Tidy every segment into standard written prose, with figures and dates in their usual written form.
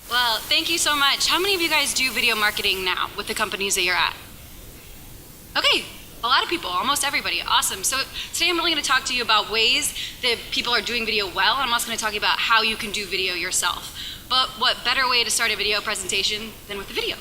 Well, thank you so much. How many of you guys do video marketing now with the companies that you're at? Okay, a lot of people, almost everybody. Awesome. So today I'm really going to talk to you about ways that people are doing video well. I'm also going to talk about how you can do video yourself. But what better way to start a video presentation than with a video?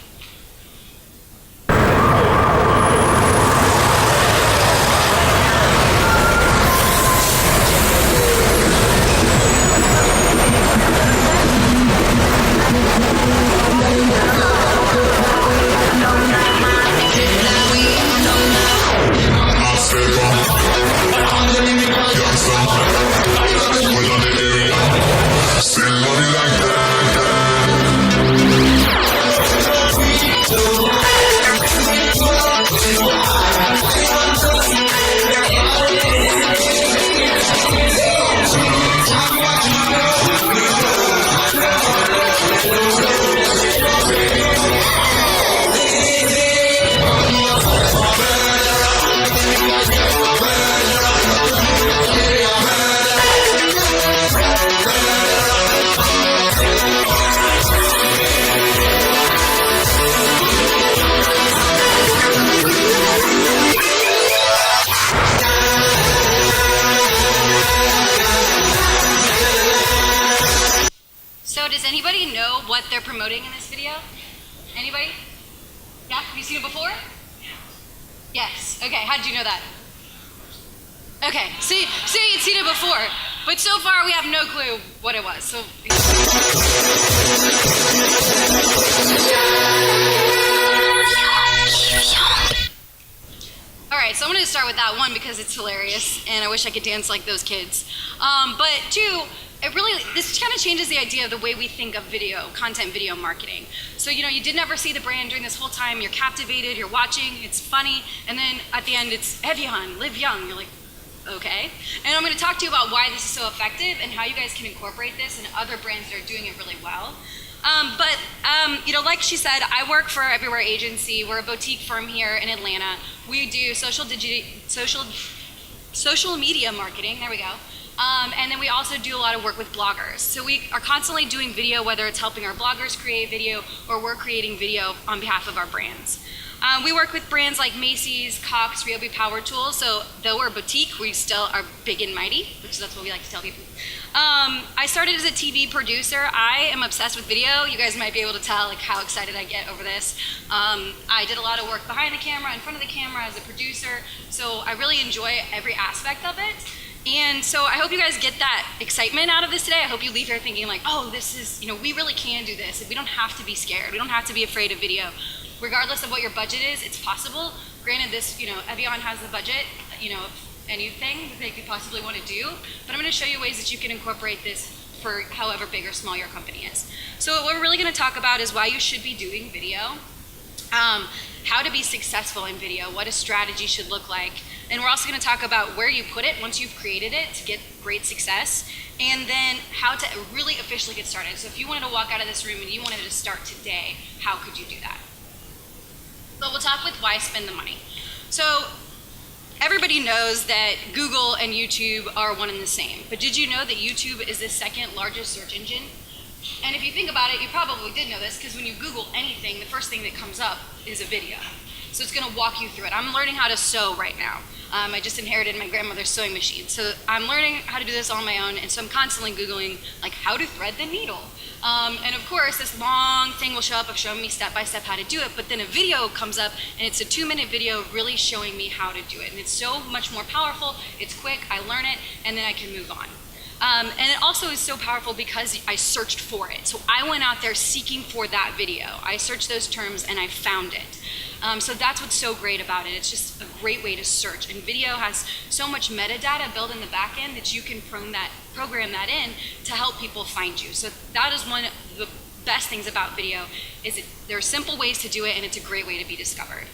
So does anybody know what they're promoting in this video? Anybody? Yeah? Have you seen it before? Yes. Okay, how did you know that? Okay, see, you'd seen it before, but so far we have no clue what it was. So. Alright, so I'm going to start with that one because it's hilarious and I wish I could dance like those kids. But two, this kind of changes the idea of the way we think of video, content video marketing. So, you didn't ever see the brand during this whole time, you're captivated, you're watching, it's funny, and then at the end it's Evian, live young. You're like, okay. And I'm going to talk to you about why this is so effective and how you guys can incorporate this in other brands that are doing it really well. Like she said, I work for Everywhere Agency. We're a boutique firm here in Atlanta. We do social media marketing, there we go. And then we also do a lot of work with bloggers. So we are constantly doing video, whether it's helping our bloggers create video or we're creating video on behalf of our brands. We work with brands like Macy's, Cox, Ryobi Power Tools. So though we're a boutique, we still are big and mighty, which that's what we like to tell people. I started as a TV producer. I am obsessed with video. You guys might be able to tell how excited I get over this. I did a lot of work behind the camera, in front of the camera as a producer. So I really enjoy every aspect of it. And so I hope you guys get that excitement out of this today. I hope you leave here thinking like, oh, this is, we really can do this. We don't have to be scared. We don't have to be afraid of video. Regardless of what your budget is, it's possible. Granted, this, Evian has the budget, of anything that they could possibly want to do. But I'm going to show you ways that you can incorporate this for however big or small your company is. So what we're really going to talk about is why you should be doing video. How to be successful in video, what a strategy should look like. And we're also going to talk about where you put it once you've created it to get great success, and then how to really officially get started. So if you wanted to walk out of this room and you wanted to start today, how could you do that? So we'll talk with why spend the money. So everybody knows that Google and YouTube are one and the same, but did you know that YouTube is the second largest search engine? And if you think about it, you probably did know this because when you Google anything, the first thing that comes up is a video. So it's going to walk you through it. I'm learning how to sew right now. I just inherited my grandmother's sewing machine. So I'm learning how to do this on my own, and so I'm constantly Googling like how to thread the needle. And of course, this long thing will show up of showing me step by step how to do it, but then a video comes up and it's a 2-minute video really showing me how to do it. And it's so much more powerful, it's quick, I learn it, and then I can move on. And it also is so powerful because I searched for it. So I went out there seeking for that video. I searched those terms and I found it. So that's what's so great about it. It's just a great way to search. And video has so much metadata built in the back end that you can program that in to help people find you. So that is one of the best things about video, is there are simple ways to do it and it's a great way to be discovered.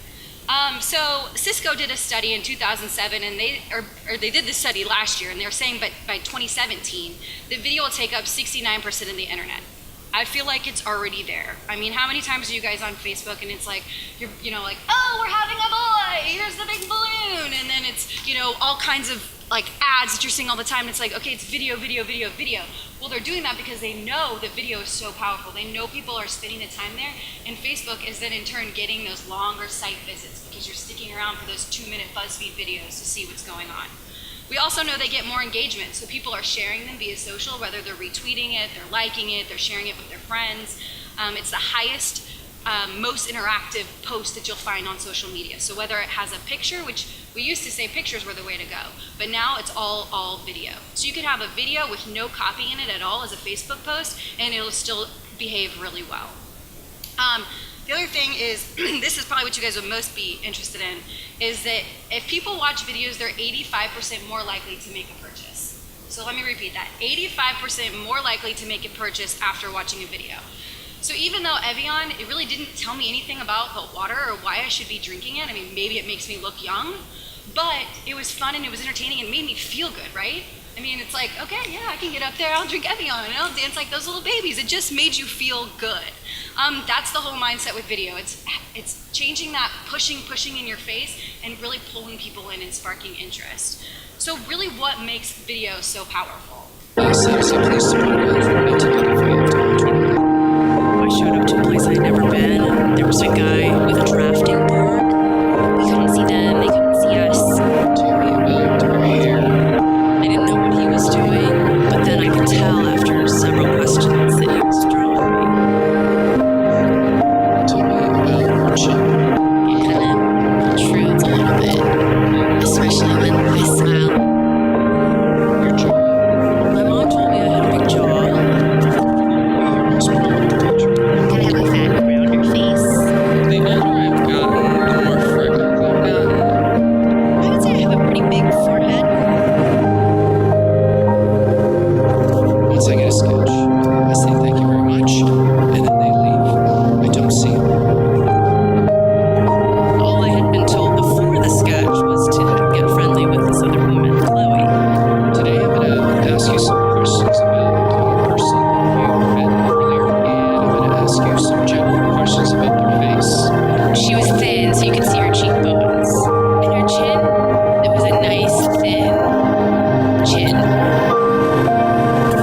So Cisco did a study in 2007, and they did this study last year, and they're saying by 2017, the video will take up 69% of the internet. I feel like it's already there. I mean, how many times are you guys on Facebook and it's like, you're like, oh, we're having a boy, here's the big balloon, and then it's, all kinds of like ads that you're seeing all the time. It's like, okay, it's video, video, video, video. Well, they're doing that because they know that video is so powerful. They know people are spending the time there, and Facebook is then in turn getting those longer site visits because you're sticking around for those 2-minute BuzzFeed videos to see what's going on. We also know they get more engagement, so people are sharing them via social, whether they're retweeting it, they're liking it, they're sharing it with their friends. It's the highest, most interactive post that you'll find on social media. So whether it has a picture, which we used to say pictures were the way to go, but now it's all video. So you could have a video with no copy in it at all as a Facebook post, and it'll still behave really well. The other thing is, this is probably what you guys would most be interested in, is that if people watch videos, they're 85% more likely to make a purchase. So let me repeat that, 85% more likely to make a purchase after watching a video. So even though Evian, it really didn't tell me anything about the water or why I should be drinking it, I mean, maybe it makes me look young, but it was fun and it was entertaining and made me feel good, right? I mean, it's like, okay, yeah, I can get up there, I'll drink Evian, and I'll dance like those little babies. It just made you feel good. That's the whole mindset with video. It's changing that pushing in your face and really pulling people in and sparking interest. So really, what makes video so powerful? I showed up to a place I'd never been, and there was a guy with a drafting board. We couldn't see them, they couldn't see us. I didn't know what he was doing, but then I could tell after several questions that he was drawing me. Yeah, intrudes a little bit, especially when I smile. My mom told me I had a big jaw. Kind of have a fat around her face. The older I've gotten, the more freckles I've gotten. I would say I have a pretty big forehead. Once I get a sketch, I say thank you very much, and then they leave. I don't see them. All I had been told before the sketch was to get friendly with this other woman, Chloe. Today I'm going to ask you some questions about the person you met earlier, and I'm going to ask you some general questions about their face. She was thin, so you could see her cheekbones. And her chin, it was a nice, thin chin.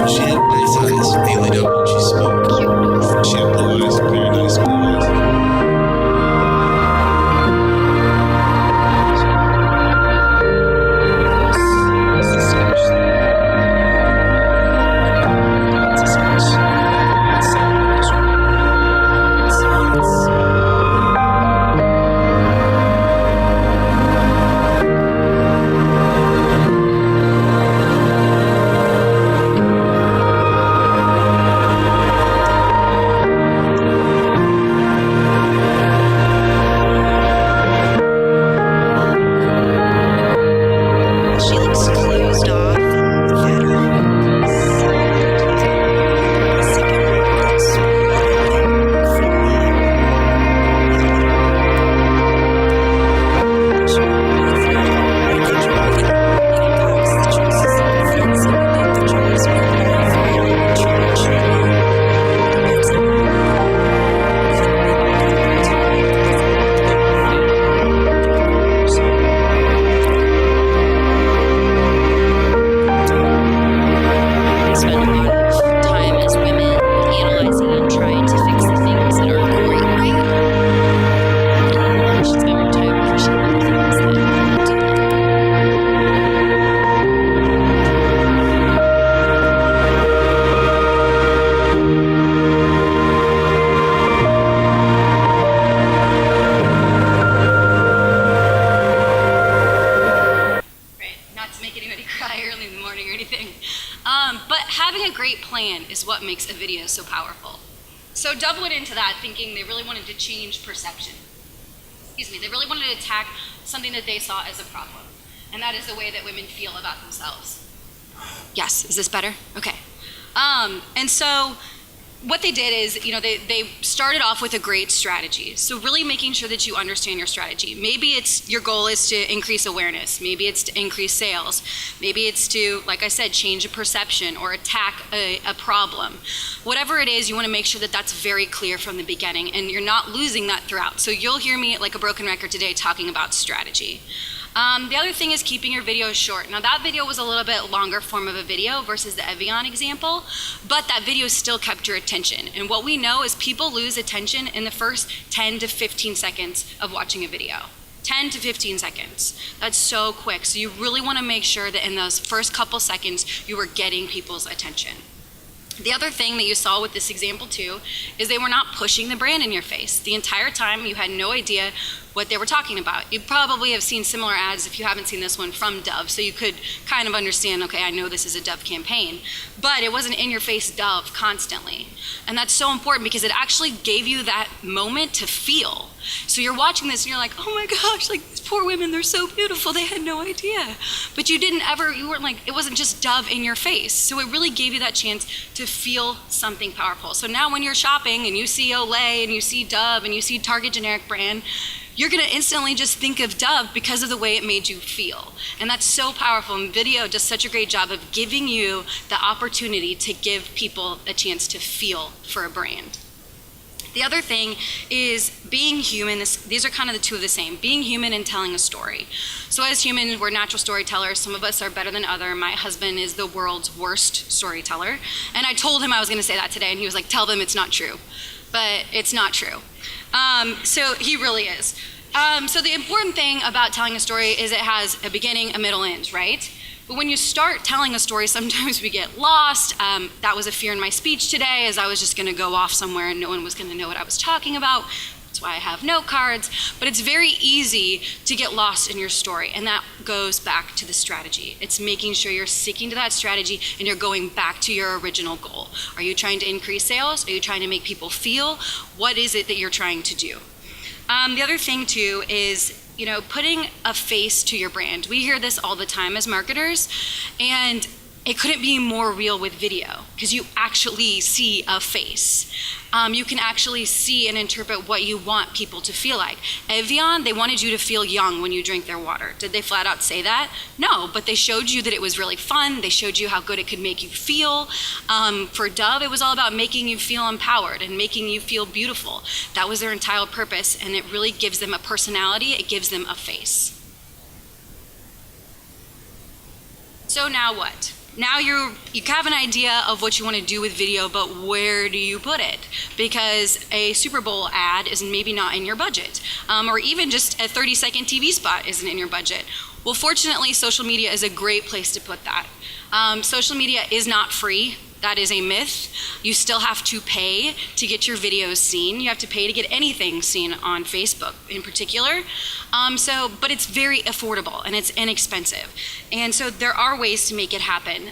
She had nice eyes. They lit up when she spoke. She had blue eyes, very nice blue eyes. It's a sketch. It's a sketch. It's She looks closed off and fatter. Spend a lot of time as women analyzing and trying to fix the things that aren't going right. And we should spend more time appreciating the things that do. Right, not to make anybody cry early in the morning or anything. But having a great plan is what makes a video so powerful. So double it into that, thinking they really wanted to change perception. Excuse me, they really wanted to attack something that they saw as a problem. And that is the way that women feel about themselves. Yes, is this better? Okay. And so what they did is, they started off with a great strategy. So really making sure that you understand your strategy. Maybe it's your goal is to increase awareness. Maybe it's to increase sales. Maybe it's to, like I said, change a perception or attack a problem. Whatever it is, you want to make sure that that's very clear from the beginning and you're not losing that throughout. So you'll hear me like a broken record today talking about strategy. The other thing is keeping your videos short. Now that video was a little bit longer form of a video versus the Evian example, but that video still kept your attention. And what we know is people lose attention in the first 10 to 15 seconds of watching a video. 10 to 15 seconds. That's so quick. So you really want to make sure that in those first couple seconds, you are getting people's attention. The other thing that you saw with this example too is they were not pushing the brand in your face. The entire time you had no idea what they were talking about. You probably have seen similar ads if you haven't seen this one from Dove, so you could kind of understand, okay, I know this is a Dove campaign, but it wasn't in your face Dove constantly. And that's so important because it actually gave you that moment to feel. So you're watching this and you're like, oh my gosh, like these poor women, they're so beautiful, they had no idea. But you weren't like, it wasn't just Dove in your face. So it really gave you that chance to feel something powerful. So now when you're shopping and you see Olay and you see Dove and you see Target generic brand, you're gonna instantly just think of Dove because of the way it made you feel. And that's so powerful, and video does such a great job of giving you the opportunity to give people a chance to feel for a brand. The other thing is being human. These are kind of the two of the same, being human and telling a story. So as humans, we're natural storytellers. Some of us are better than others. My husband is the world's worst storyteller. And I told him I was gonna say that today, and he was like, tell them it's not true. But it's not true. So he really is. So the important thing about telling a story is it has a beginning, a middle, end, right? But when you start telling a story, sometimes we get lost. That was a fear in my speech today, as I was just gonna go off somewhere and no one was gonna know what I was talking about. That's why I have note cards. But it's very easy to get lost in your story, and that goes back to the strategy. It's making sure you're sticking to that strategy and you're going back to your original goal. Are you trying to increase sales? Are you trying to make people feel? What is it that you're trying to do? The other thing too is, putting a face to your brand. We hear this all the time as marketers, and it couldn't be more real with video because you actually see a face. You can actually see and interpret what you want people to feel like. Evian, they wanted you to feel young when you drink their water. Did they flat out say that? No, but they showed you that it was really fun. They showed you how good it could make you feel. For Dove, it was all about making you feel empowered and making you feel beautiful. That was their entire purpose, and it really gives them a personality. It gives them a face. So now what? Now you have an idea of what you want to do with video, but where do you put it? Because a Super Bowl ad is maybe not in your budget, or even just a 30-second TV spot isn't in your budget. Well, fortunately, social media is a great place to put that. Social media is not free. That is a myth. You still have to pay to get your videos seen. You have to pay to get anything seen on Facebook in particular. But it's very affordable and it's inexpensive. And so there are ways to make it happen.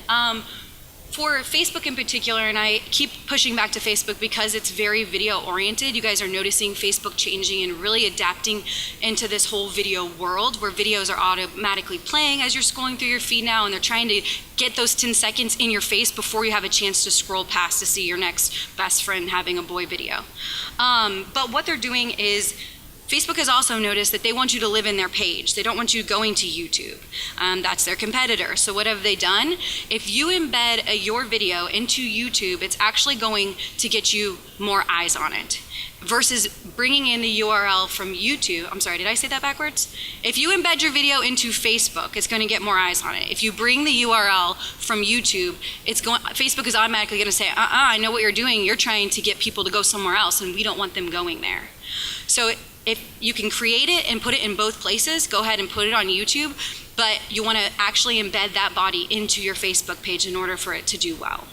For Facebook in particular, and I keep pushing back to Facebook because it's very video oriented. You guys are noticing Facebook changing and really adapting into this whole video world where videos are automatically playing as you're scrolling through your feed now, and they're trying to get those 10 seconds in your face before you have a chance to scroll past to see your next best friend having a boy video. But what they're doing is Facebook has also noticed that they want you to live in their page. They don't want you going to YouTube. That's their competitor. So what have they done? If you embed your video into YouTube, it's actually going to get you more eyes on it versus bringing in the URL from YouTube. I'm sorry, did I say that backwards? If you embed your video into Facebook, it's going to get more eyes on it. If you bring the URL from YouTube, Facebook is automatically going to say, I know what you're doing. You're trying to get people to go somewhere else, and we don't want them going there. So if you can create it and put it in both places, go ahead and put it on YouTube, but you want to actually embed that body into your Facebook page in order for it to do well.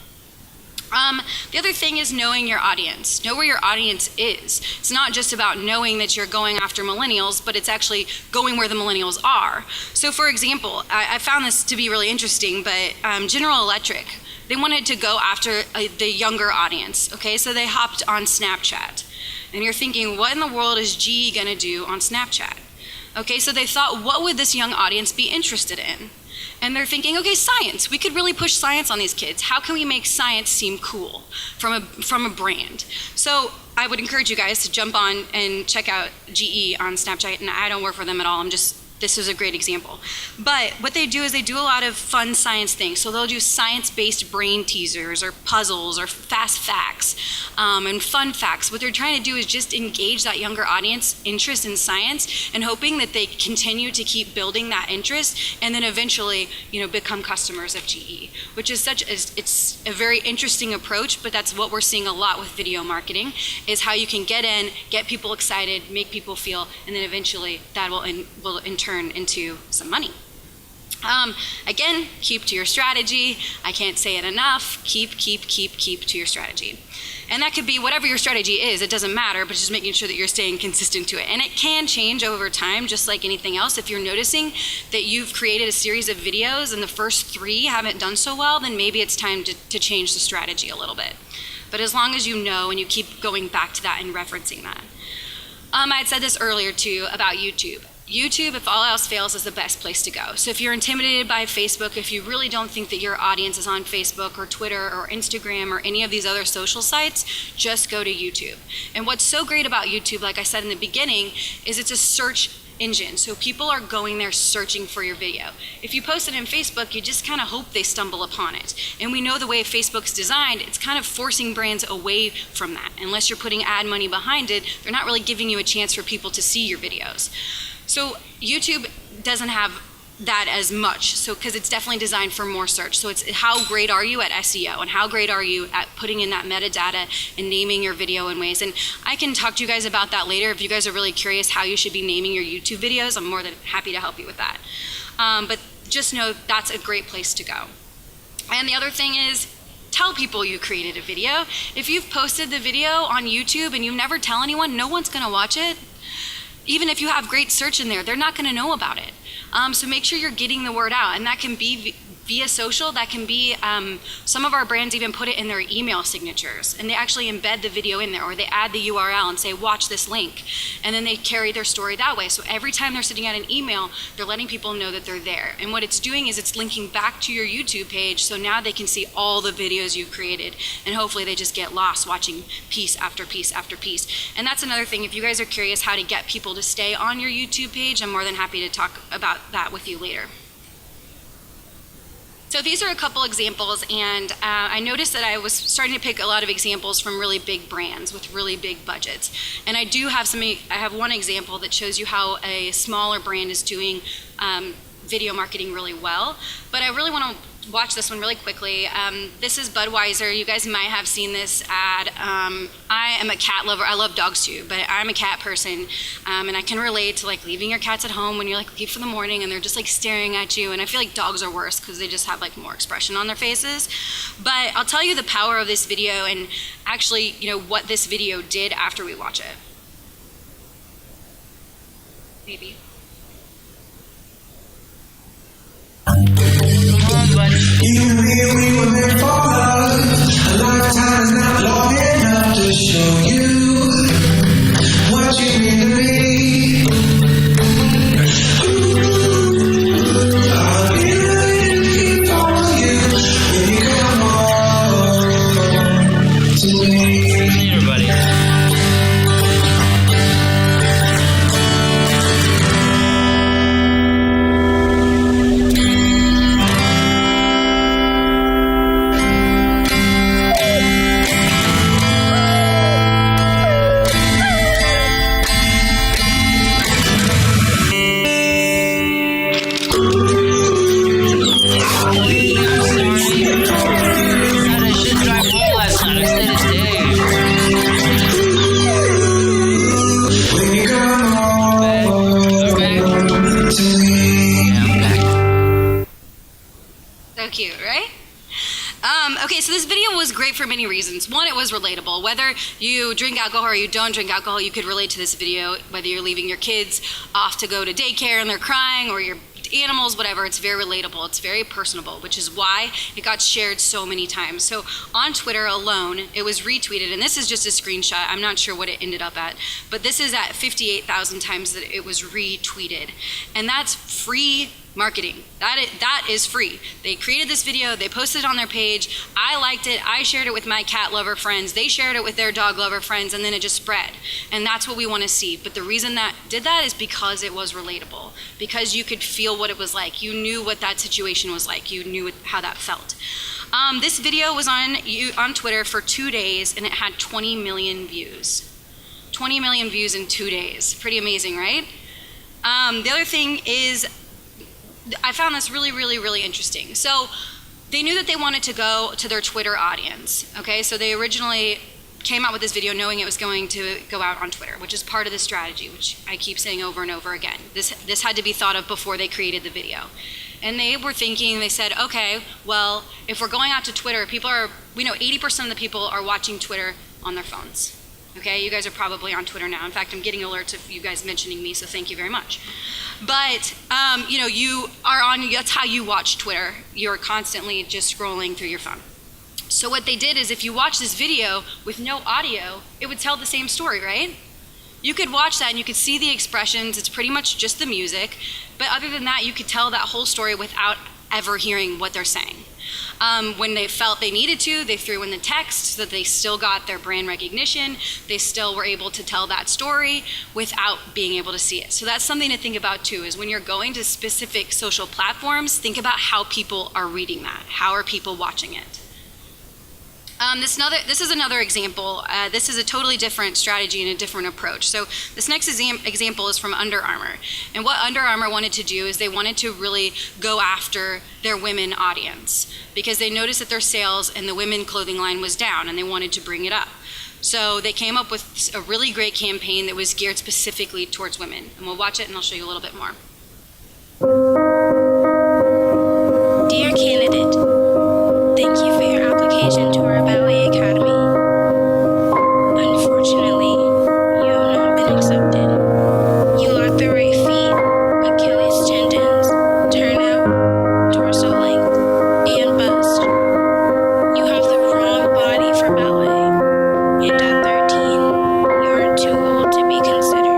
The other thing is knowing your audience. Know where your audience is. It's not just about knowing that you're going after millennials, but it's actually going where the millennials are. So for example, I found this to be really interesting, but General Electric, they wanted to go after the younger audience, okay? So they hopped on Snapchat. And you're thinking, what in the world is GE gonna do on Snapchat? Okay, so they thought, what would this young audience be interested in? And they're thinking, okay, science. We could really push science on these kids. How can we make science seem cool from a brand? So I would encourage you guys to jump on and check out GE on Snapchat. And I don't work for them at all. I'm just this is a great example. But what they do is they do a lot of fun science things. So they'll do science-based brain teasers or puzzles or fast facts and fun facts. What they're trying to do is just engage that younger audience interest in science and hoping that they continue to keep building that interest and then eventually, become customers of GE, which is it's a very interesting approach, but that's what we're seeing a lot with video marketing, is how you can get in, get people excited, make people feel, and then eventually that will in turn into some money. Again, keep to your strategy. I can't say it enough. Keep to your strategy. And that could be whatever your strategy is. It doesn't matter, but just making sure that you're staying consistent to it. And it can change over time, just like anything else. If you're noticing that you've created a series of videos and the first 3 haven't done so well, then maybe it's time to change the strategy a little bit. But as long as you know and you keep going back to that and referencing that. I had said this earlier too about YouTube. YouTube, if all else fails, is the best place to go. So if you're intimidated by Facebook, if you really don't think that your audience is on Facebook or Twitter or Instagram or any of these other social sites, just go to YouTube. And what's so great about YouTube, like I said in the beginning, is it's a search engine. So people are going there searching for your video. If you post it in Facebook, you just kind of hope they stumble upon it. And we know the way Facebook's designed, it's kind of forcing brands away from that. Unless you're putting ad money behind it, they're not really giving you a chance for people to see your videos. So YouTube doesn't have that as much, so because it's definitely designed for more search. So it's how great are you at SEO and how great are you at putting in that metadata and naming your video in ways. And I can talk to you guys about that later if you guys are really curious how you should be naming your YouTube videos. I'm more than happy to help you with that. But just know that's a great place to go. And the other thing is, tell people you created a video. If you've posted the video on YouTube and you never tell anyone, no one's gonna watch it. Even if you have great search in there, they're not gonna know about it. So make sure you're getting the word out, and that can be via social, that can be, some of our brands even put it in their email signatures, and they actually embed the video in there, or they add the URL and say, watch this link, and then they carry their story that way. So every time they're sending out an email, they're letting people know that they're there. And what it's doing is it's linking back to your YouTube page, so now they can see all the videos you've created, and hopefully they just get lost watching piece after piece after piece. And that's another thing, if you guys are curious how to get people to stay on your YouTube page, I'm more than happy to talk about that with you later. So these are a couple examples, and I noticed that I was starting to pick a lot of examples from really big brands with really big budgets. And I do have I have one example that shows you how a smaller brand is doing video marketing really well. But I really want to watch this one really quickly. This is Budweiser. You guys might have seen this ad. I am a cat lover. I love dogs too, but I'm a cat person, and I can relate to like leaving your cats at home when you're like leave for the morning and they're just like staring at you. And I feel like dogs are worse because they just have like more expression on their faces. But I'll tell you the power of this video and actually, what this video did after we watch it. Maybe. You really were meant for love. A lifetime is not long enough to show you what you mean to me. I'll be waiting for you when you come home to me. Hey everybody. Okay, so this video was great for many reasons. One, it was relatable. Whether you drink alcohol or you don't drink alcohol, you could relate to this video. Whether you're leaving your kids off to go to daycare and they're crying, or your animals, whatever, it's very relatable. It's very personable, which is why it got shared so many times. So on Twitter alone, it was retweeted, and this is just a screenshot. I'm not sure what it ended up at, but this is at 58,000 times that it was retweeted. And that's free marketing. That is free. They created this video, they posted it on their page, I liked it, I shared it with my cat lover friends, they shared it with their dog lover friends, and then it just spread. And that's what we want to see. But the reason that did that is because it was relatable, because you could feel what it was like. You knew what that situation was like. You knew how that felt. This video was on Twitter for 2 days, and it had 20 million views. 20 million views in 2 days. Pretty amazing, right? The other thing is, I found this really, really, really interesting. So they knew that they wanted to go to their Twitter audience, okay? So they originally came out with this video knowing it was going to go out on Twitter, which is part of the strategy, which I keep saying over and over again. This had to be thought of before they created the video. And they were thinking, they said, okay, well, if we're going out to Twitter, we know 80% of the people are watching Twitter on their phones. Okay, you guys are probably on Twitter now. In fact, I'm getting alerts of you guys mentioning me, so thank you very much. But, you are that's how you watch Twitter. You're constantly just scrolling through your phone. So what they did is, if you watch this video with no audio, it would tell the same story, right? You could watch that and you could see the expressions. It's pretty much just the music. But other than that, you could tell that whole story without ever hearing what they're saying. When they felt they needed to, they threw in the text so that they still got their brand recognition. They still were able to tell that story without being able to see it. So that's something to think about too, is when you're going to specific social platforms, think about how people are reading that. How are people watching it? This is another example. This is a totally different strategy and a different approach. So this next example is from Under Armour. And what Under Armour wanted to do is they wanted to really go after their women audience, because they noticed that their sales in the women clothing line was down and they wanted to bring it up. So they came up with a really great campaign that was geared specifically towards women. And we'll watch it and I'll show you a little bit more. Dear candidate, thank you for your application to our ballet academy. Unfortunately, you have not been accepted. You lack the right feet, Achilles tendons, turnout, torso length, and bust. You have the wrong body for ballet, and at 13, you are too old to be considered.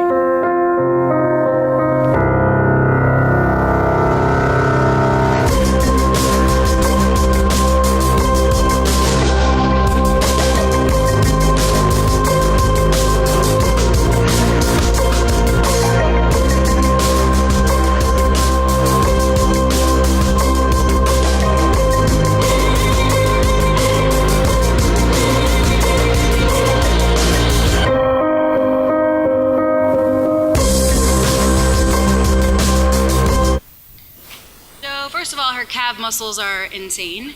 First of all, her calf muscles are insane.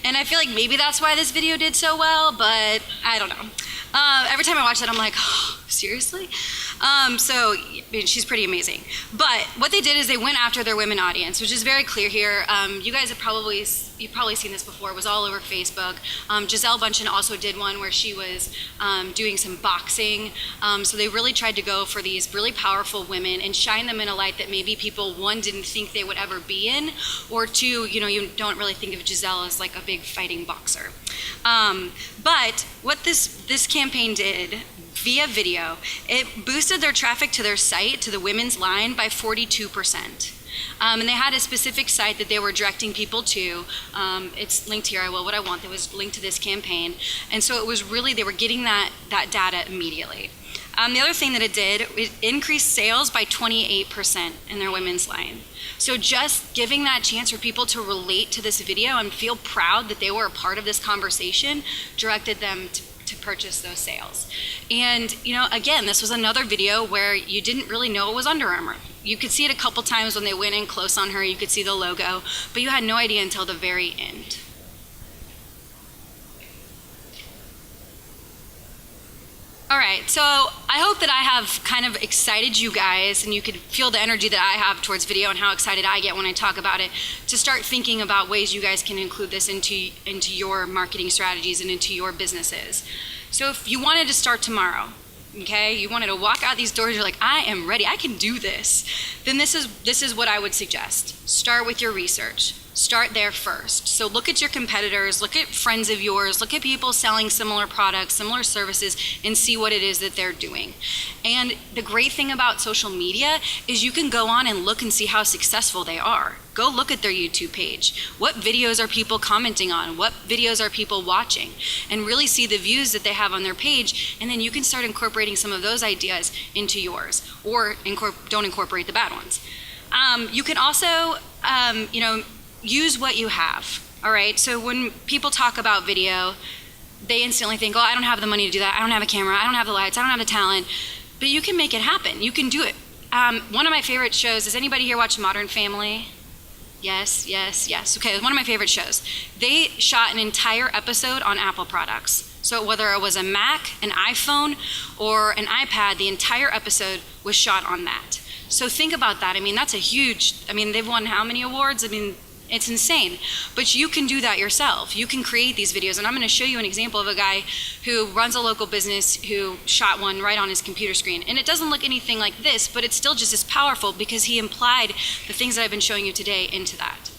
And I feel like maybe that's why this video did so well, but I don't know. Every time I watch that, I'm like, oh, seriously? She's pretty amazing. But what they did is they went after their women audience, which is very clear here. You guys have probably seen this before. It was all over Facebook. Gisele Bündchen also did one where she was doing some boxing. So they really tried to go for these really powerful women and shine them in a light that maybe people, one, didn't think they would ever be in, or two, you don't really think of Gisele as like a big fighting boxer. But what this campaign did via video, it boosted their traffic to their site, to the women's line, by 42%. And they had a specific site that they were directing people to. It's linked here, what I want, that was linked to this campaign. And so it was really, they were getting that data immediately. The other thing that it did, it increased sales by 28% in their women's line. So just giving that chance for people to relate to this video and feel proud that they were a part of this conversation directed them to purchase those sales. And again, this was another video where you didn't really know it was Under Armour. You could see it a couple times when they went in close on her, you could see the logo, but you had no idea until the very end. All right, so I hope that I have kind of excited you guys, and you could feel the energy that I have towards video and how excited I get when I talk about it, to start thinking about ways you guys can include this into your marketing strategies and into your businesses. So if you wanted to start tomorrow, okay, you wanted to walk out these doors, you're like, I am ready, I can do this, then this is what I would suggest. Start with your research. Start there first. So look at your competitors, look at friends of yours, look at people selling similar products, similar services, and see what it is that they're doing. And the great thing about social media is you can go on and look and see how successful they are. Go look at their YouTube page. What videos are people commenting on? What videos are people watching? And really see the views that they have on their page, and then you can start incorporating some of those ideas into yours, or don't incorporate the bad ones. You can also, use what you have, all right? So when people talk about video, they instantly think, oh, I don't have the money to do that. I don't have a camera. I don't have the lights. I don't have the talent. But you can make it happen. You can do it. One of my favorite shows, does anybody here watch Modern Family? Yes. Okay, one of my favorite shows. They shot an entire episode on Apple products. So whether it was a Mac, an iPhone, or an iPad, the entire episode was shot on that. So think about that. I mean, that's a huge, they've won how many awards? It's insane. But you can do that yourself. You can create these videos. And I'm going to show you an example of a guy who runs a local business who shot one right on his computer screen. And it doesn't look anything like this, but it's still just as powerful because he implied the things that I've been showing you today into that.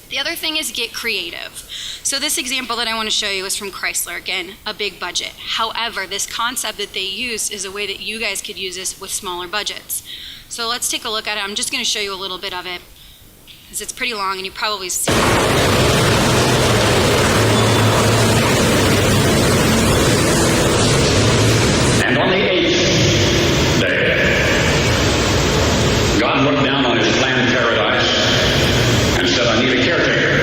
The other thing is get creative. So this example that I want to show you is from Chrysler. Again, a big budget. However, this concept that they use is a way that you guys could use this with smaller budgets. So let's take a look at it. I'm just going to show you a little bit of it, because it's pretty long and you probably see it. And on the 8th day, God looked down on his planned paradise and said, I need a caretaker.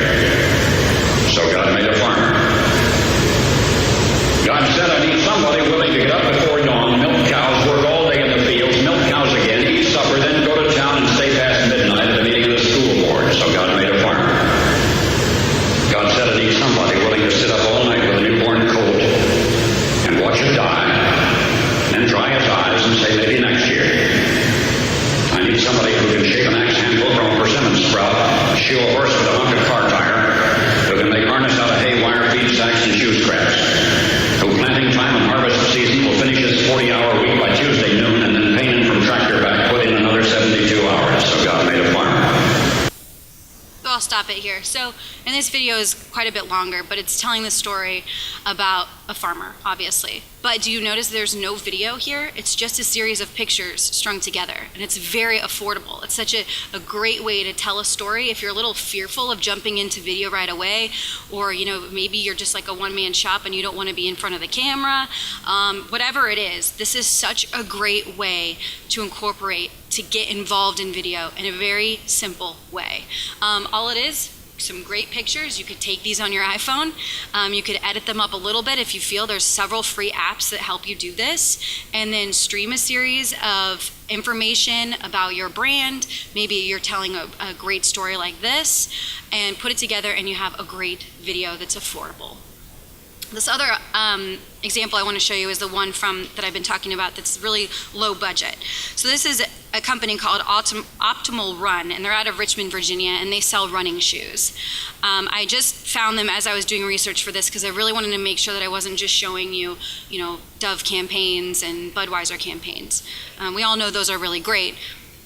So God made a farmer. God said, I need somebody willing to get up before dawn, milk cows, work all day in the fields, milk cows again, eat supper, then go to town and stay past midnight at a meeting of the school board. So God made a farmer. God said, I need somebody willing to sit up all night with a newborn colt and watch it die, then dry his eyes and say, maybe next year. I need somebody who can shake an axe handle from a persimmon sprout, shoe a horse with a hunk of car tire, who can make harness out of hay, wire, feed sacks, and shoe scraps, who planting time and harvest season will finish his 40-hour week by Tuesday noon, and then painting from tractor back put in another 72 hours. So God made a farmer. So I'll stop it here. So, and this video is quite a bit longer, but it's telling the story about a farmer, obviously. But do you notice there's no video here? It's just a series of pictures strung together, and it's very affordable. It's such a great way to tell a story if you're a little fearful of jumping into video right away, or maybe you're just like a one-man shop and you don't want to be in front of the camera. Whatever it is, this is such a great way to incorporate, to get involved in video in a very simple way. All it is, some great pictures. You could take these on your iPhone. You could edit them up a little bit if you feel. There's several free apps that help you do this. And then stream a series of information about your brand. Maybe you're telling a great story like this, and put it together and you have a great video that's affordable. This other example I want to show you is the one that I've been talking about that's really low budget. So this is a company called Optimal Run, and they're out of Richmond, Virginia, and they sell running shoes. I just found them as I was doing research for this because I really wanted to make sure that I wasn't just showing you, Dove campaigns and Budweiser campaigns. We all know those are really great.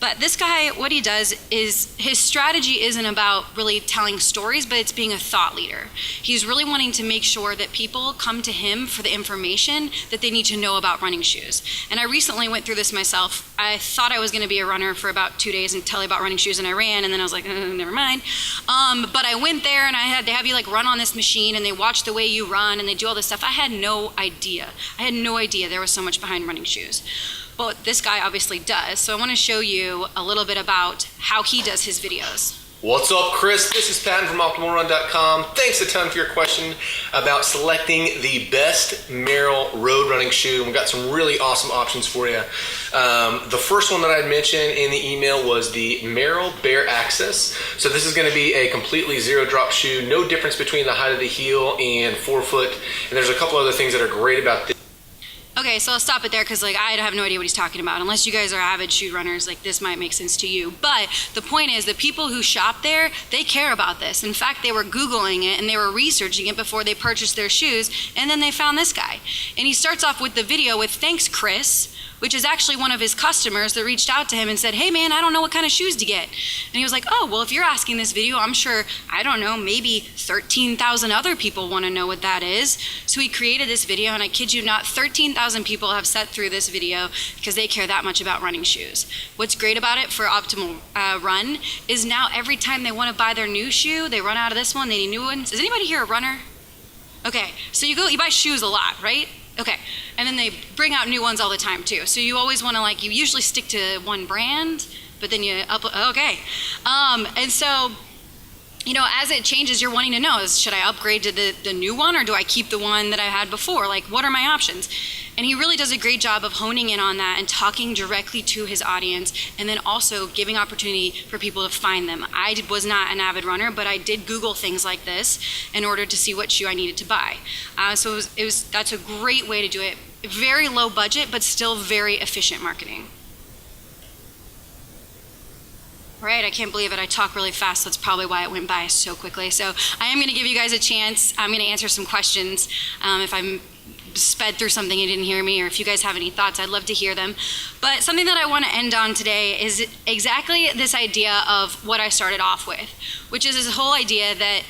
But this guy, what he does is his strategy isn't about really telling stories, but it's being a thought leader. He's really wanting to make sure that people come to him for the information that they need to know about running shoes. And I recently went through this myself. I thought I was going to be a runner for about 2 days until I bought running shoes, and I ran, and then I was like, never mind. But I went there, and they have you like run on this machine, and they watch the way you run, and they do all this stuff. I had no idea. There was so much behind running shoes. But this guy obviously does. So I want to show you a little bit about how he does his videos. What's up, Chris? This is Patton from OptimalRun.com. Thanks a ton for your question about selecting the best Merrell road running shoe. We've got some really awesome options for you. The first one that I'd mentioned in the email was the Merrell Bare Access. So this is going to be a completely zero drop shoe, no difference between the height of the heel and forefoot. And there's a couple other things that are great about this. Okay, so I'll stop it there because I have no idea what he's talking about. Unless you guys are avid shoe runners, this might make sense to you. But the point is, the people who shop there, they care about this. In fact, they were Googling it and they were researching it before they purchased their shoes, and then they found this guy. And he starts off with the video with, "Thanks, Chris, which is actually one of his customers that reached out to him and said, hey man, I don't know what kind of shoes to get. And he was like, oh, well, if you're asking this video, I'm sure, I don't know, maybe 13,000 other people want to know what that is. So he created this video, and I kid you not, 13,000 people have sat through this video because they care that much about running shoes. What's great about it for Optimal Run is now every time they want to buy their new shoe, they run out of this one, they need new ones. Is anybody here a runner? Okay, so you buy shoes a lot, right? Okay, and then they bring out new ones all the time too. So you always want to you usually stick to one brand, but then you okay. And so, as it changes, you're wanting to know, should I upgrade to the new one, or do I keep the one that I had before? What are my options? And he really does a great job of honing in on that and talking directly to his audience, and then also giving opportunity for people to find them. I was not an avid runner, but I did Google things like this in order to see what shoe I needed to buy. So that's a great way to do it. Very low budget, but still very efficient marketing. Right, I can't believe it. I talk really fast. That's probably why it went by so quickly. So I am going to give you guys a chance. I'm going to answer some questions. If I'm sped through something you didn't hear me, or if you guys have any thoughts, I'd love to hear them. But something that I want to end on today is exactly this idea of what I started off with, which is this whole idea that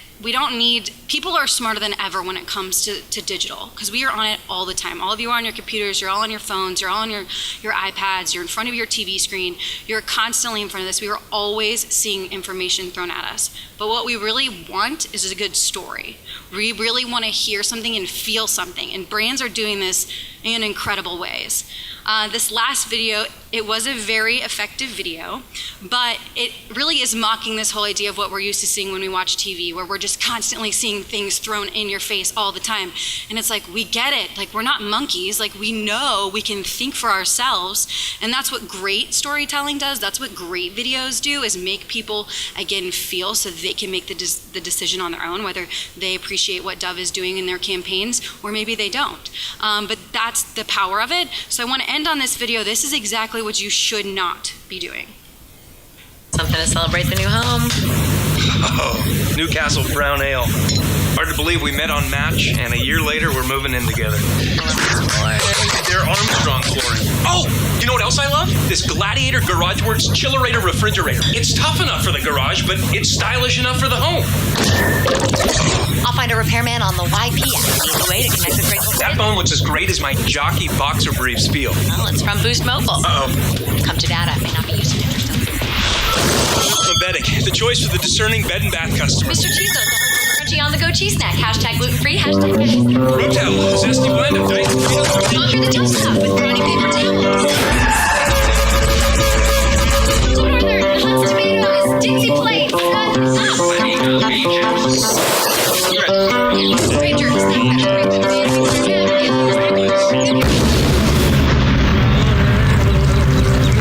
people are smarter than ever when it comes to digital, because we are on it all the time. All of you are on your computers, you're all on your phones, you're all on your iPads, you're in front of your TV screen, you're constantly in front of this. We are always seeing information thrown at us. But what we really want is a good story. We really want to hear something and feel something, and brands are doing this in incredible ways. This last video, it was a very effective video, but it really is mocking this whole idea of what we're used to seeing when we watch TV, where we're just constantly seeing things thrown in your face all the time. And it's we get it. We're not monkeys. We know we can think for ourselves. And that's what great storytelling does. That's what great videos do, is make people, again, feel so they can make the decision on their own, whether they appreciate what Dove is doing in their campaigns or maybe they don't. But that's the power of it. So I want to end on this video. This is exactly what you should not be doing. Something to celebrate the new home. Oh, Newcastle Brown Ale. Hard to believe we met on Match, and a year later we're moving in together. They're Armstrong flooring. Oh, you know what else I love? This Gladiator GarageWorks Chillerator Refrigerator. It's tough enough for the garage, but it's stylish enough for the home. I'll find a repairman on the YP app. Easy way to connect with Grateful That phone looks as great as my jockey boxer briefs feel. Well, it's from Boost Mobile. Uh-oh. Come to data. May not be using it for something. Bedding. The choice for the discerning bed and bath customer. Mr. Cheezo, the crunchy on-the-go cheese snack. Hashtag gluten-free. Hashtag veggie. Rotel, zesty blend of diced potatoes. Conquer the toast cup with brownie paper towels. Northern hot tomatoes. Dixie plates.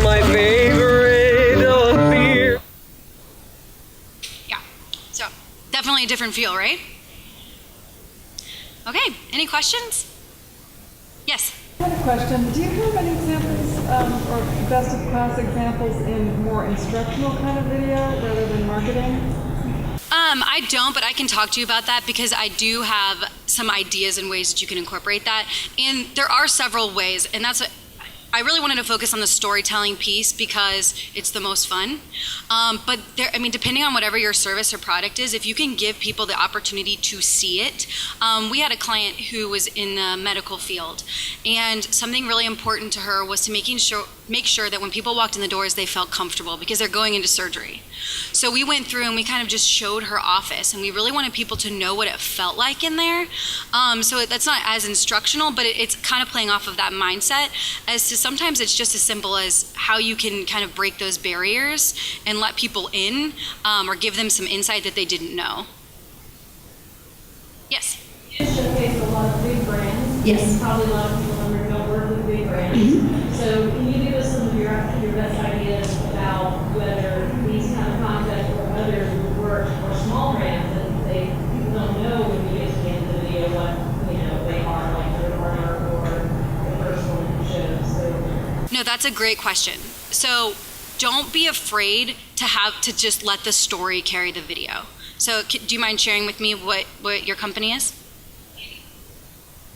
My favorite of beer. Yeah, so definitely a different feel, right? Okay, any questions? Yes? I have a question. Do you have any examples or best of class examples in more instructional kind of video rather than marketing? I don't, but I can talk to you about that because I do have some ideas and ways that you can incorporate that. And there are several ways, and that's what I really wanted to focus on the storytelling piece because it's the most fun. But depending on whatever your service or product is, if you can give people the opportunity to see it. We had a client who was in the medical field, and something really important to her was to make sure that when people walked in the doors, they felt comfortable because they're going into surgery. So we went through and we kind of just showed her office, and we really wanted people to know what it felt like in there. So that's not as instructional, but it's kind of playing off of that mindset as to sometimes it's just as simple as how you can kind of break those barriers and let people in, or give them some insight that they didn't know. Yes? You showcase a lot of big brands. Yes. And probably a lot of people under don't work with big brands. Mm-hmm. So can you give us some of your best ideas about whether these kind of contests or others would work for small brands that people don't know when you get to the end of the video what they are, like their partner or the first one who shows. So No, that's a great question. So don't be afraid to just let the story carry the video. So do you mind sharing with me what your company is?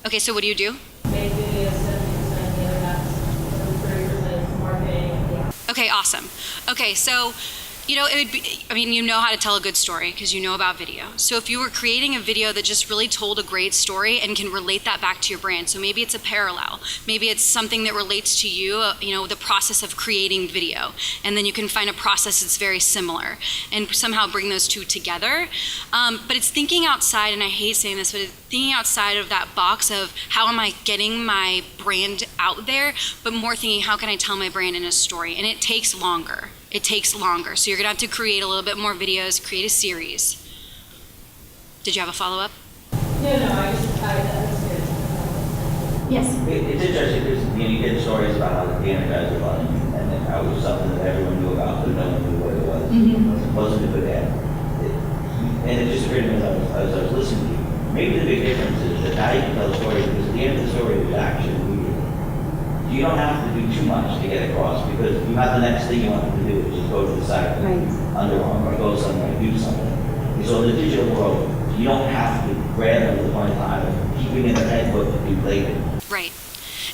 Okay, so what do you do? make videos 70% the other half Okay, awesome. Okay, so, you know, it would be, I mean, you know how to tell a good story because you know about video. So if you were creating a video that just really told a great story and can relate that back to your brand, so maybe it's a parallel, maybe it's something that relates to you, you know, the process of creating video, and then you can find a process that's very similar and somehow bring those two together. But it's thinking outside, and I hate saying this, but it's thinking outside of that box of how am I getting my brand out there, but more thinking how can I tell my brand in a story, and it takes longer. It takes longer. So you're gonna have to create a little bit more videos, create a series. Did you have a follow-up? No, that was good. Yes. It's interesting because you get stories about how the piano guys are running, and then how it was something that everyone knew about, but no one knew what it was. It wasn't a good ad. And it just occurred to me as I was listening to you, maybe the big difference is that now you can tell the story, because at the end of the story is action. You don't have to do too much to get across, because you have the next thing you want them to do, which is go to the site, Under Armour, or go somewhere, do something. And so in the digital world, you don't have to grab them at the point in time of keeping in their head what you played it. Right.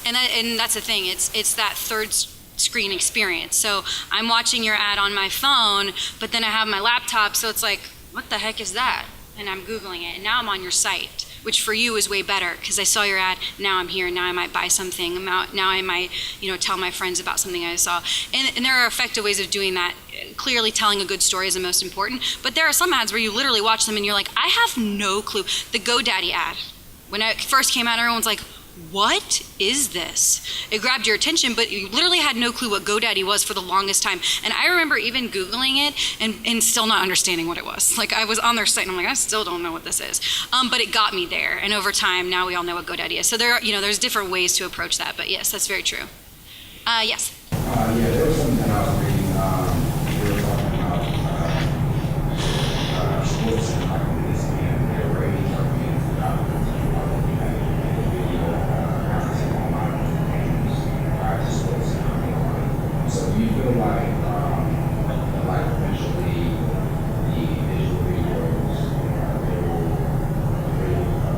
And that's the thing. It's that third screen experience. So I'm watching your ad on my phone, but then I have my laptop, so it's like, what the heck is that? And I'm Googling it, and now I'm on your site, which for you is way better because I saw your ad, now I'm here, now I might buy something, now I might, you know, tell my friends about something I saw. And there are effective ways of doing that. Clearly telling a good story is the most important, but there are some ads where you literally watch them and you're like, I have no clue. The GoDaddy ad, when it first came out, everyone's like, what is this? It grabbed your attention, but you literally had no clue what GoDaddy was for the longest time. And I remember even Googling it and still not understanding what it was. Like I was on their site and I'm like, I still don't know what this is. But it got me there. And over time, now we all know what GoDaddy is. So there are, you know, there's different ways to approach that. But yes, that's very true. Yes. Yeah, there was something that I was reading. They were talking about sports and like this, and their ratings are being forgotten. So do you feel like eventually the visual videos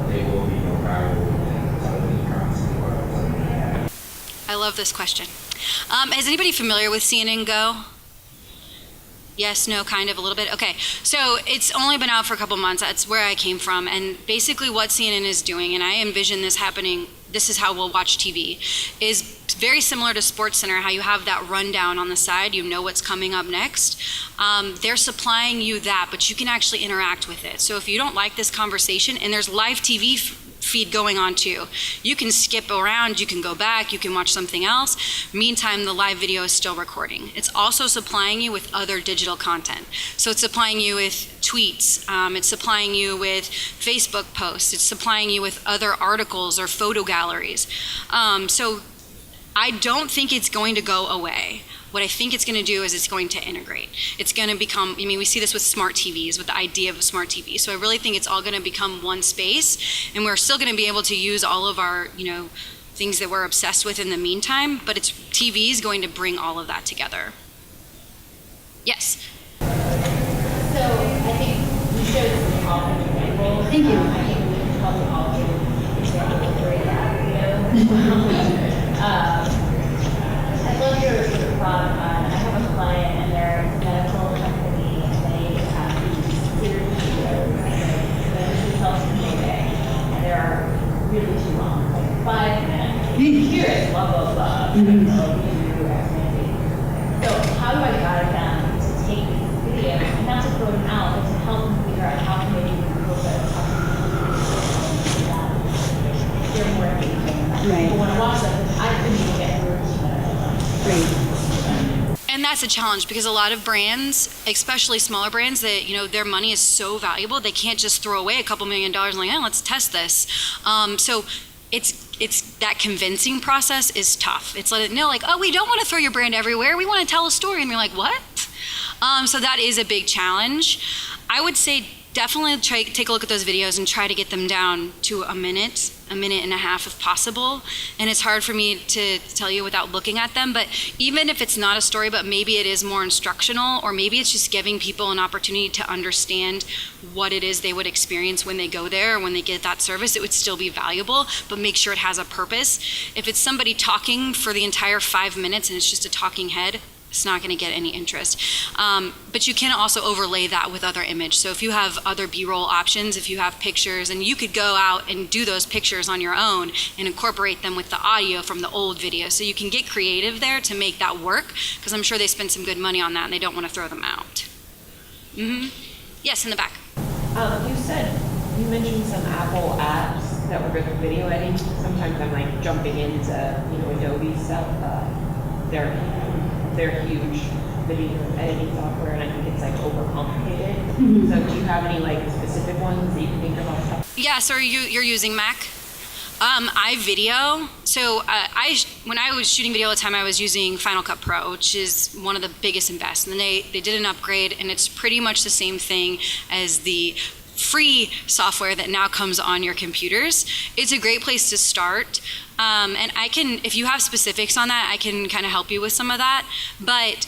they will be more valuable than television content or television? I love this question. Is anybody familiar with CNN Go? Yes, no, kind of, a little bit. Okay, so it's only been out for a couple months. That's where I came from. And basically what CNN is doing, and I envision this happening, this is how we'll watch TV, is very similar to SportsCenter, how you have that rundown on the side, you know what's coming up next. They're supplying you that, but you can actually interact with it. So if you don't like this conversation, and there's live TV feed going on too, you can skip around, you can go back, you can watch something else. Meantime, the live video is still recording. It's also supplying you with other digital content. So it's supplying you with tweets, it's supplying you with Facebook posts, it's supplying you with other articles or photo galleries. So I don't think it's going to go away. What I think it's going to do is it's going to integrate. It's going to become, I mean, we see this with smart TVs, with the idea of a smart TV. So I really think it's all going to become one space, and we're still going to be able to use all of our, you know, things that we're obsessed with in the meantime, but it's TV is going to bring all of that together. Yes? So I think you showed some awesome examples. Thank you. I think we can help all of you examples of great video. I love your product. I have a client and they're a medical company and they have these series videos that usually helps in a day. And they're really too long, like 5 minutes. Here is blah, blah, blah. So how do I guide them to take these videos and not to throw them out, but to help them figure out how to make them look at they're more engaging. Right. People want to watch them because I couldn't get through 2 minutes of them. And that's a challenge because a lot of brands, especially smaller brands, that, you know, their money is so valuable, they can't just throw away a couple $1 million and like, oh, let's test this. So it's that convincing process is tough. It's let it know, like, oh, we don't want to throw your brand everywhere. We want to tell a story. And you're like, what? So that is a big challenge. I would say definitely take a look at those videos and try to get them down to a minute and a half if possible. And it's hard for me to tell you without looking at them, but even if it's not a story, but maybe it is more instructional, or maybe it's just giving people an opportunity to understand what it is they would experience when they go there or when they get that service, it would still be valuable, but make sure it has a purpose. If it's somebody talking for the entire 5 minutes and it's just a talking head, It's not going to get any interest. But you can also overlay that with other image. So if you have other B-roll options, if you have pictures, and you could go out and do those pictures on your own and incorporate them with the audio from the old video. So you can get creative there to make that work, because I'm sure they spend some good money on that and they don't want to throw them out. Yes, in the back. You mentioned some Apple apps that were good for video editing. Sometimes I'm like jumping into, Adobe stuff. They're huge video editing software, and I think it's like overcomplicated. So do you have any like specific ones that you can think of off the top? Yeah, so you're using Mac? iVideo. So when I was shooting video all the time, I was using Final Cut Pro, which is one of the biggest and best. And they did an upgrade, and it's pretty much the same thing as the free software that now comes on your computers. It's a great place to start. And I can, if you have specifics on that, I can kind of help you with some of that. But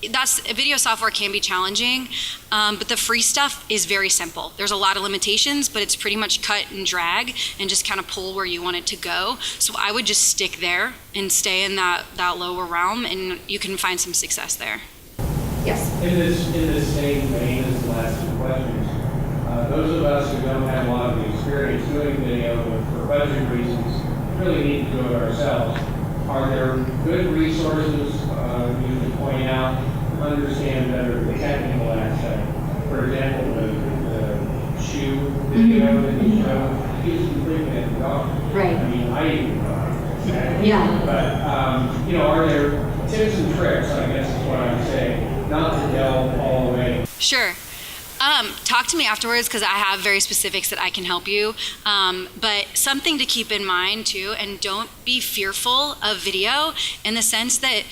video software can be challenging, but the free stuff is very simple. There's a lot of limitations, but it's pretty much cut and drag and just kind of pull where you want it to go. So I would just stick there and stay in that lower realm, and you can find some success there. Yes. In this same vein as the last two questions, those of us who don't have a lot of experience doing video, but for budget reasons, really need to do it ourselves. Are there good resources you can point out to understand better the technical aspect? For example, the shoe video that you showed, he's completely at the dog. Right. I mean, I even know. Yeah. But, are there tips and tricks, I guess is what I'm saying, not to delve all the way? Sure. Talk to me afterwards, because I have very specifics that I can help you. But something to keep in mind too, and don't be fearful of video in the sense that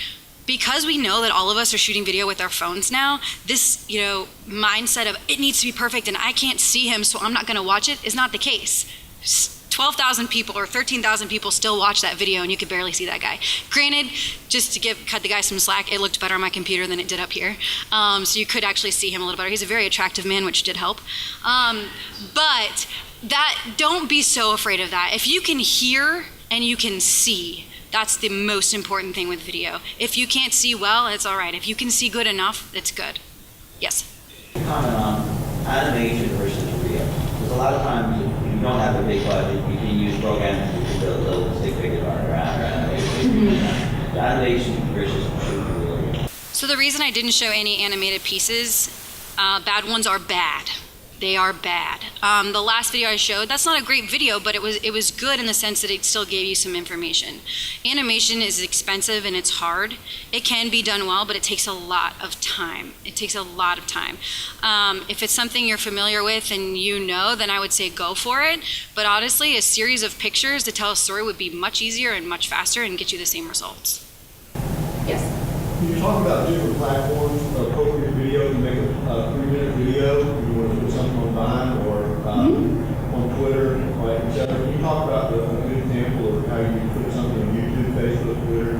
because we know that all of us are shooting video with our phones now, this, mindset of it needs to be perfect and I can't see him, so I'm not going to watch it is not the case. 12,000 people or 13,000 people still watch that video, and you could barely see that guy. Granted, just to cut the guy some slack, it looked better on my computer than it did up here. So you could actually see him a little better. He's a very attractive man, which did help. But don't be so afraid of that. If you can hear and you can see, that's the most important thing with video. If you can't see well, it's all right. If you can see good enough, it's good. Yes? Comment on animation versus video. Because a lot of times, if you don't have a big budget, you can use programs that can build little stick figures around animation. Animation versus. So the reason I didn't show any animated pieces, bad ones are bad. They are bad. The last video I showed, that's not a great video, but it was good in the sense that it still gave you some information. Animation is expensive and it's hard. It can be done well, but it takes a lot of time. It takes a lot of time. If it's something you're familiar with and then I would say go for it. But honestly, a series of pictures to tell a story would be much easier and much faster and get you the same results. Yes. Can you talk about different platforms of appropriate video to make a 3-minute video? If you want to put something on Vine or on Twitter, et cetera. Can you talk about a good example of how you put something on YouTube, Facebook, Twitter,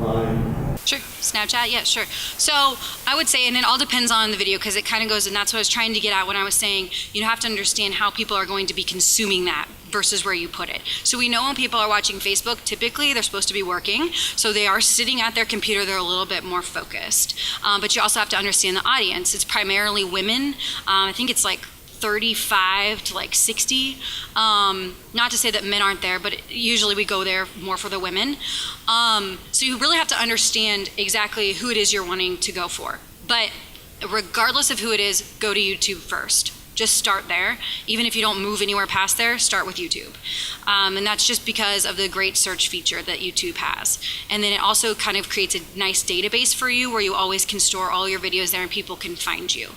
Vine? Sure. Snapchat, yeah, sure. So I would say, and it all depends on the video, because it kind of goes, and that's what I was trying to get at when I was saying, you have to understand how people are going to be consuming that versus where you put it. So we know when people are watching Facebook, typically they're supposed to be working, so they are sitting at their computer, they're a little bit more focused. But you also have to understand the audience. It's primarily women. I think it's like 35 to like 60. Not to say that men aren't there, but usually we go there more for the women. So you really have to understand exactly who it is you're wanting to go for. But regardless of who it is, go to YouTube first. Just start there. Even if you don't move anywhere past there, start with YouTube. And that's just because of the great search feature that YouTube has. And then it also kind of creates a nice database for you where you always can store all your videos there and people can find you.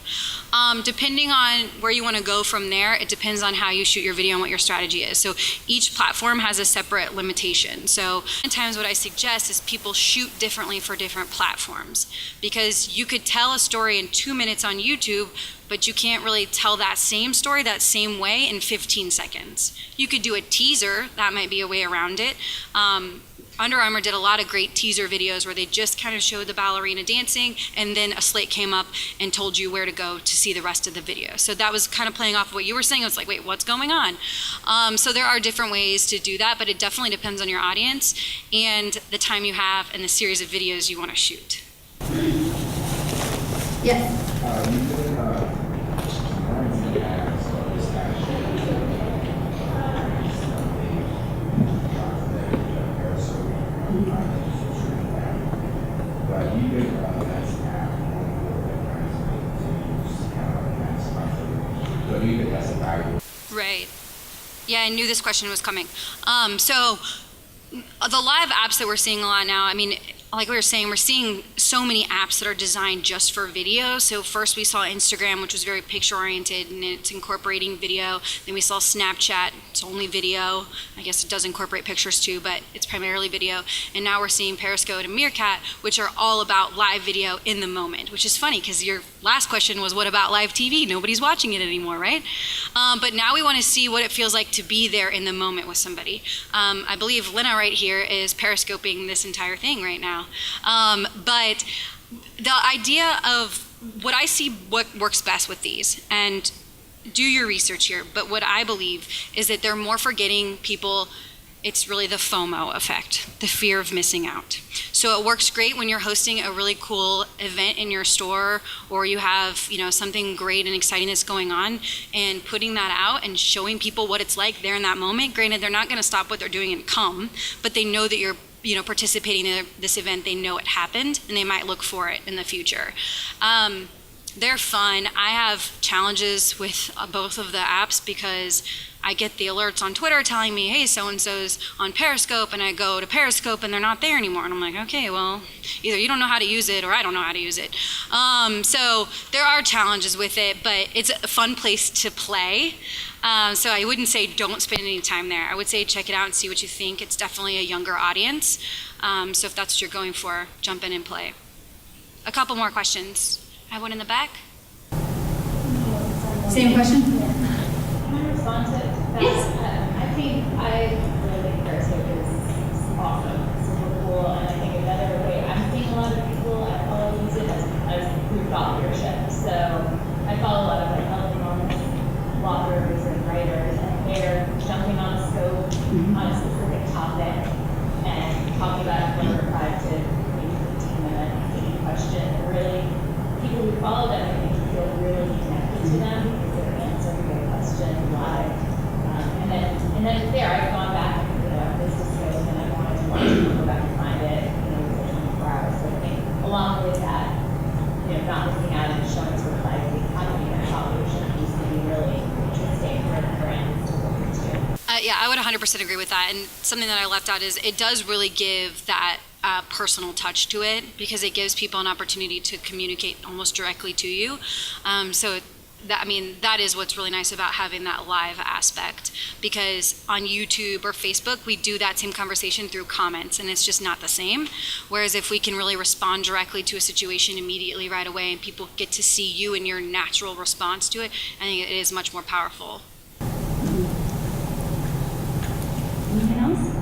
Depending on where you want to go from there, it depends on how you shoot your video and what your strategy is. So each platform has a separate limitation. So sometimes what I suggest is people shoot differently for different platforms, because you could tell a story in 2 minutes on YouTube, but you can't really tell that same story that same way in 15 seconds. You could do a teaser, that might be a way around it. Under Armour did a lot of great teaser videos where they just kind of showed the ballerina dancing, and then a slate came up and told you where to go to see the rest of the video. So that was kind of playing off of what you were saying. I was like, wait, what's going on? So there are different ways to do that, but it definitely depends on your audience and the time you have and the series of videos you want to shoot. Yes. You could run some ads on this but you could that's an app so you could that's a value. Right. Yeah, I knew this question was coming. So the live apps that we're seeing a lot now, I mean, like we were saying, we're seeing so many apps that are designed just for video. So first we saw Instagram, which was very picture oriented and it's incorporating video. Then we saw Snapchat, it's only video. I guess it does incorporate pictures too, but it's primarily video. And now we're seeing Periscope and Meerkat, which are all about live video in the moment, which is funny because your last question was, what about live TV? Nobody's watching it anymore, right? But now we want to see what it feels like to be there in the moment with somebody. I believe Lena right here is periscoping this entire thing right now. But the idea of what I see, what works best with these, and do your research here, but what I believe is that they're more for getting people, it's really the FOMO effect, the fear of missing out. So it works great when you're hosting a really cool event in your store, or you have, you know, something great and exciting that's going on, and putting that out and showing people what it's like there in that moment. Granted, they're not going to stop what they're doing and come, but they know that you're, you know, participating in this event. They know it happened and they might look for it in the future. They're fun. I have challenges with both of the apps because I get the alerts on Twitter telling me, hey, so-and-so's on Periscope, and I go to Periscope and they're not there anymore. And I'm like, okay, well, either you don't know how to use it or I don't know how to use it. So there are challenges with it, but it's a fun place to play. So I wouldn't say don't spend any time there. I would say check it out and see what you think. It's definitely a younger audience. So if that's what you're going for, jump in and play. A couple more questions. I have one in the back. Same question? Can I respond to that? Yes. I really think Periscope is awesome, super cool, and I think another way I'm seeing a lot of people, I follow use it as group thought leadership. So I follow a lot of like enormous bloggers and writers, and they're jumping on a scope on a specific topic and talking about it for 5 to maybe 15 minutes, taking questions, and really people who follow them, I think, feel really connected to them because they're answering their question live. And then there, I've gone back, you know, this is good, and I wanted to watch it, go back and find it, you know, within 24 hours. So I think along with that, you know, not looking at it and showing sort of like the economy and thought leadership used to be really interesting for the brands to look into. Yeah, I would 100% agree with that. And something that I left out is it does really give that personal touch to it because it gives people an opportunity to communicate almost directly to you. So that, I mean, that is what's really nice about having that live aspect, because on YouTube or Facebook, we do that same conversation through comments and it's just not the same. Whereas if we can really respond directly to a situation immediately right away and people get to see you and your natural response to it, I think it is much more powerful. Anything else?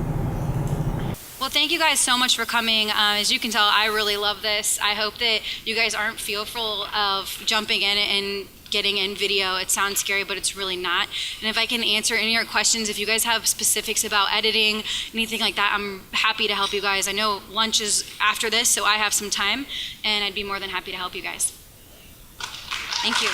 Well, thank you guys so much for coming. As you can tell, I really love this. I hope that you guys aren't fearful of jumping in and getting in video. It sounds scary, but it's really not. And if I can answer any of your questions, if you guys have specifics about editing, anything like that, I'm happy to help you guys. I know lunch is after this, so I have some time, and I'd be more than happy to help you guys. Thank you.